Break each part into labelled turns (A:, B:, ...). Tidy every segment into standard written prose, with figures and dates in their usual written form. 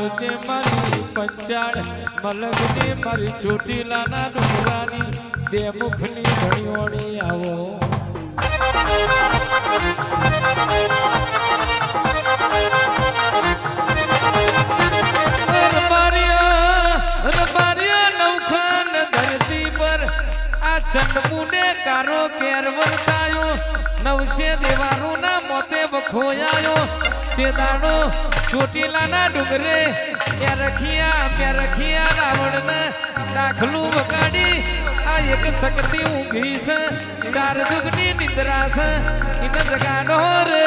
A: આવજે મારી પંચાળ મલગની મારી ચોટીલાના ડુંગરાની બે મુખની ધણીઓણી આવો નવખાન ધરતી પર આ ચંદમુને કારો કેર વર્તાયો નવશે દેવાનું ના મોતે બખોયાયો તે દાડો ચોટીલાના ડુંગરે રખિયા રાવણને દાખલું વગાડી આ એક શક્તિ ઊંઘી છે ચાર જુગની નિદ્રા છે એને જગાડો રે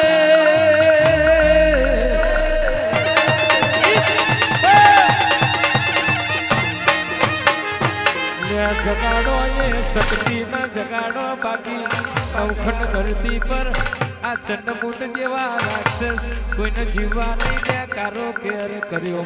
A: જગાડો એ શક્તિ ના જગાડો બાકી અવખંડ ધરતી પર આ ચંડમુંડ જેવા રાક્ષસ કોઈને જીવવા નહીં દે કારો કેર કર્યો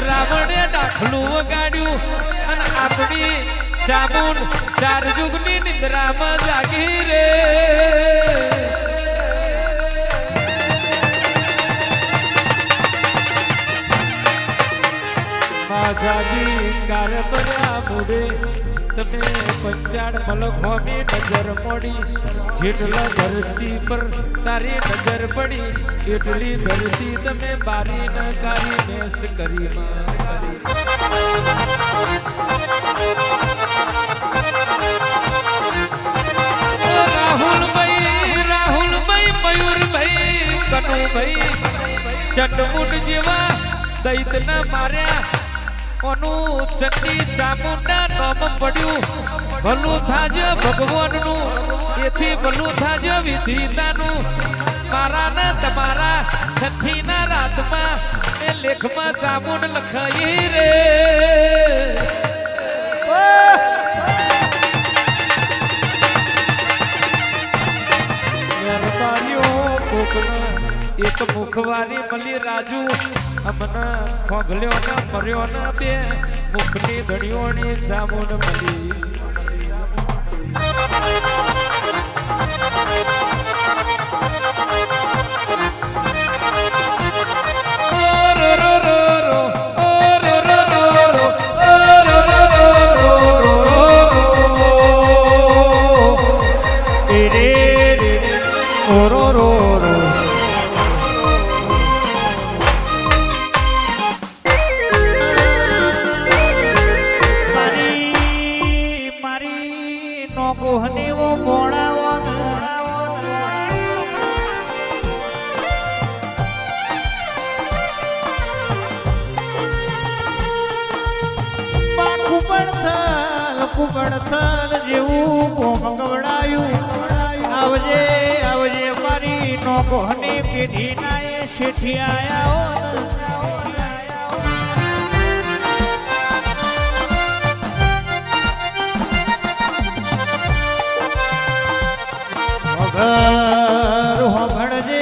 A: રાવણે દાખલું વગાડ્યું અને આપણી ચામુંડ ચાર યુગની નિદ્રામાં જાગી રે જાગી કાર બન્યા મૂડે તમે પંચાળ મલખોમી નજર મોડી જેટલા ધરતી પર તારી નજર પડી એટલી ધરતી તમે બારી ન કારી મેસ કરી રાહુલભાઈ મયુરભાઈ કનુભાઈ ચંડમુંડ જેવા દૈતના માર્યા ઓનું ચંડી ચામુંડા નામ પડ્યું ભલું થાજો ભગવાનનું એથી ભલું થાજો વિધિતાનું મારા ને તમારા છઠ્ઠીના રાતમાં એ લેખમાં ચામુંડ લખાઈ રે એક મુખવારી મળી રાજુ અમને ખોગલ્યો ને મર્યો ને બે મુખની ધડીઓની ચામુંડ મળી
B: કુબડથલ જેવું ગવડાયું આવજે આવજે મારી નોકોહની પેઢીના એ શેઠી આયા ભણજે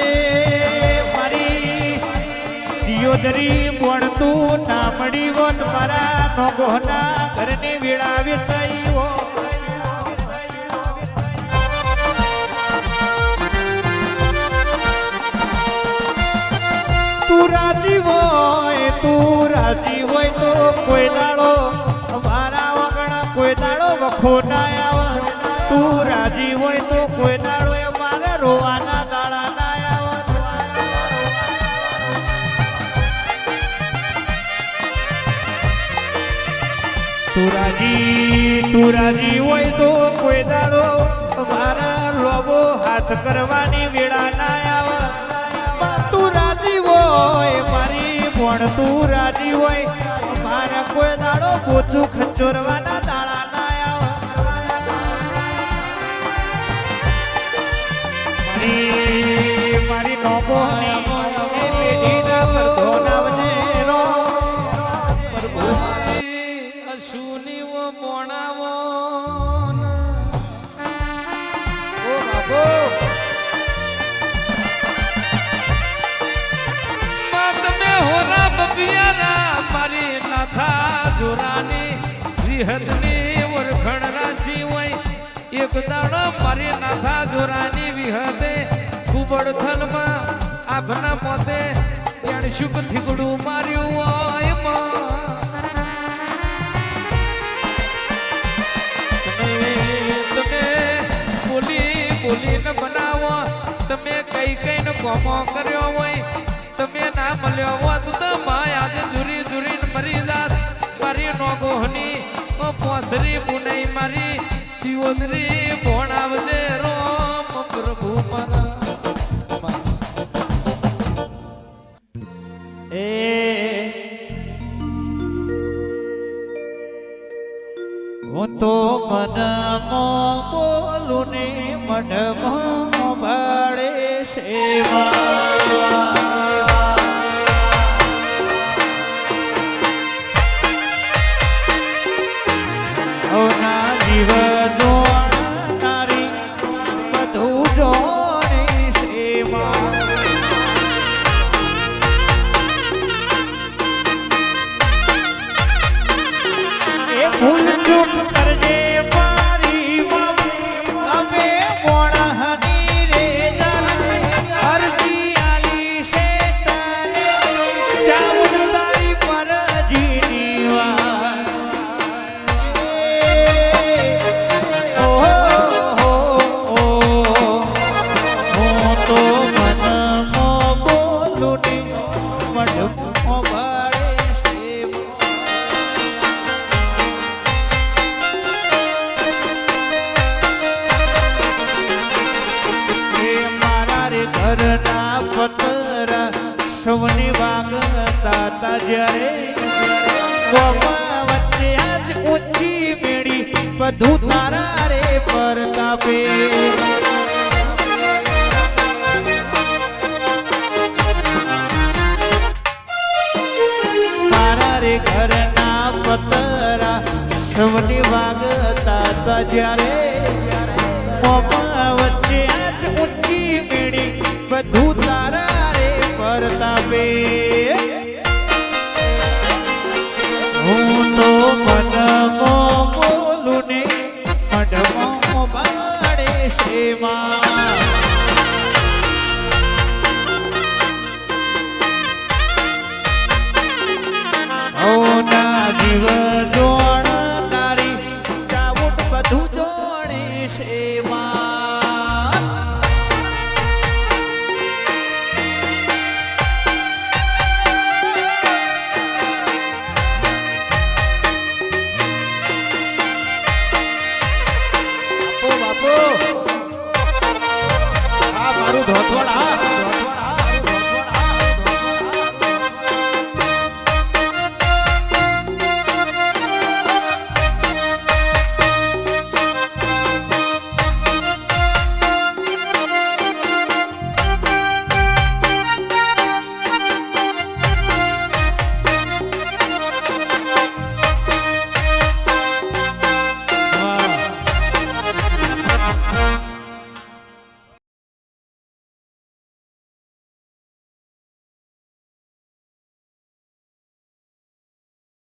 B: મારી દિયોદરી ભણતું ના મળી હોત મારા નોકોહના ઘરની વેળા વિસઈઓ તું રાજી હોય તો કોઈ દાડો મારા વગણ કોઈ દાડો વખો ના આવે તું રાજી હોય તો કોઈ દાડો મારા રોવાના દાડા ના આવે તું રાજી હોય તો કોઈ દાડો મારા લોબો હાથ કરવાની વેળા ના આવે તું રાજી હોય મારી પણ તું રાજી હોય મારા કોઈ દાડો પોચું ખંચોરવાના દાડા ના આવે મારી નોબો પેઢીના પરધો નાવજે
A: સુનીવો મોણાવો
B: ઓ બાબો
A: તમે હોરા બપિયારા મારી નાથા જોરાની વિહતની ઓળખણ રાશિ હોય એક દાડો મારી નાથા જોરાની વિહતે કુબડ થલમાં આભના મોતે ત્યાં શુક થીગડું માર્યું હોય તમે બોલીને બનાવો તમે કઈ ને કોમો કર્યો હોય તમે ના મળ્યો હોત તો માય આજે જુરીને મરી જાત મારી નોગોહની ઓ પોસરી પુનઈ મારી દિયોદરી ભોણાવજે રોમ પ્રભુ મારા
B: હું તો મનમાં બોલું ને મઢમાં ભાડે સેવા ઓના જીવ જોનારી બધું જોની સેવા એ ભૂલ ચૂક કરજે મારી અમે મોણહની રે જન અરજી આલી છે તને ચાવડ તારી પર જીનીવા ઘરના પતરા સૌને વાગતા તા જ્યારે વચ્ચે આજ ઊંચી મેળી બધું તારા રે પરતાપે મારા રે ઘરના પતરા સૌને વાગતા તા જ્યારે વચ્ચે આજ ઊંચી મેળી બધું તારા રે પરતાપે હું તો મનમાં બોલું ને મઢમાં બાળે સેવા ઓના જીવ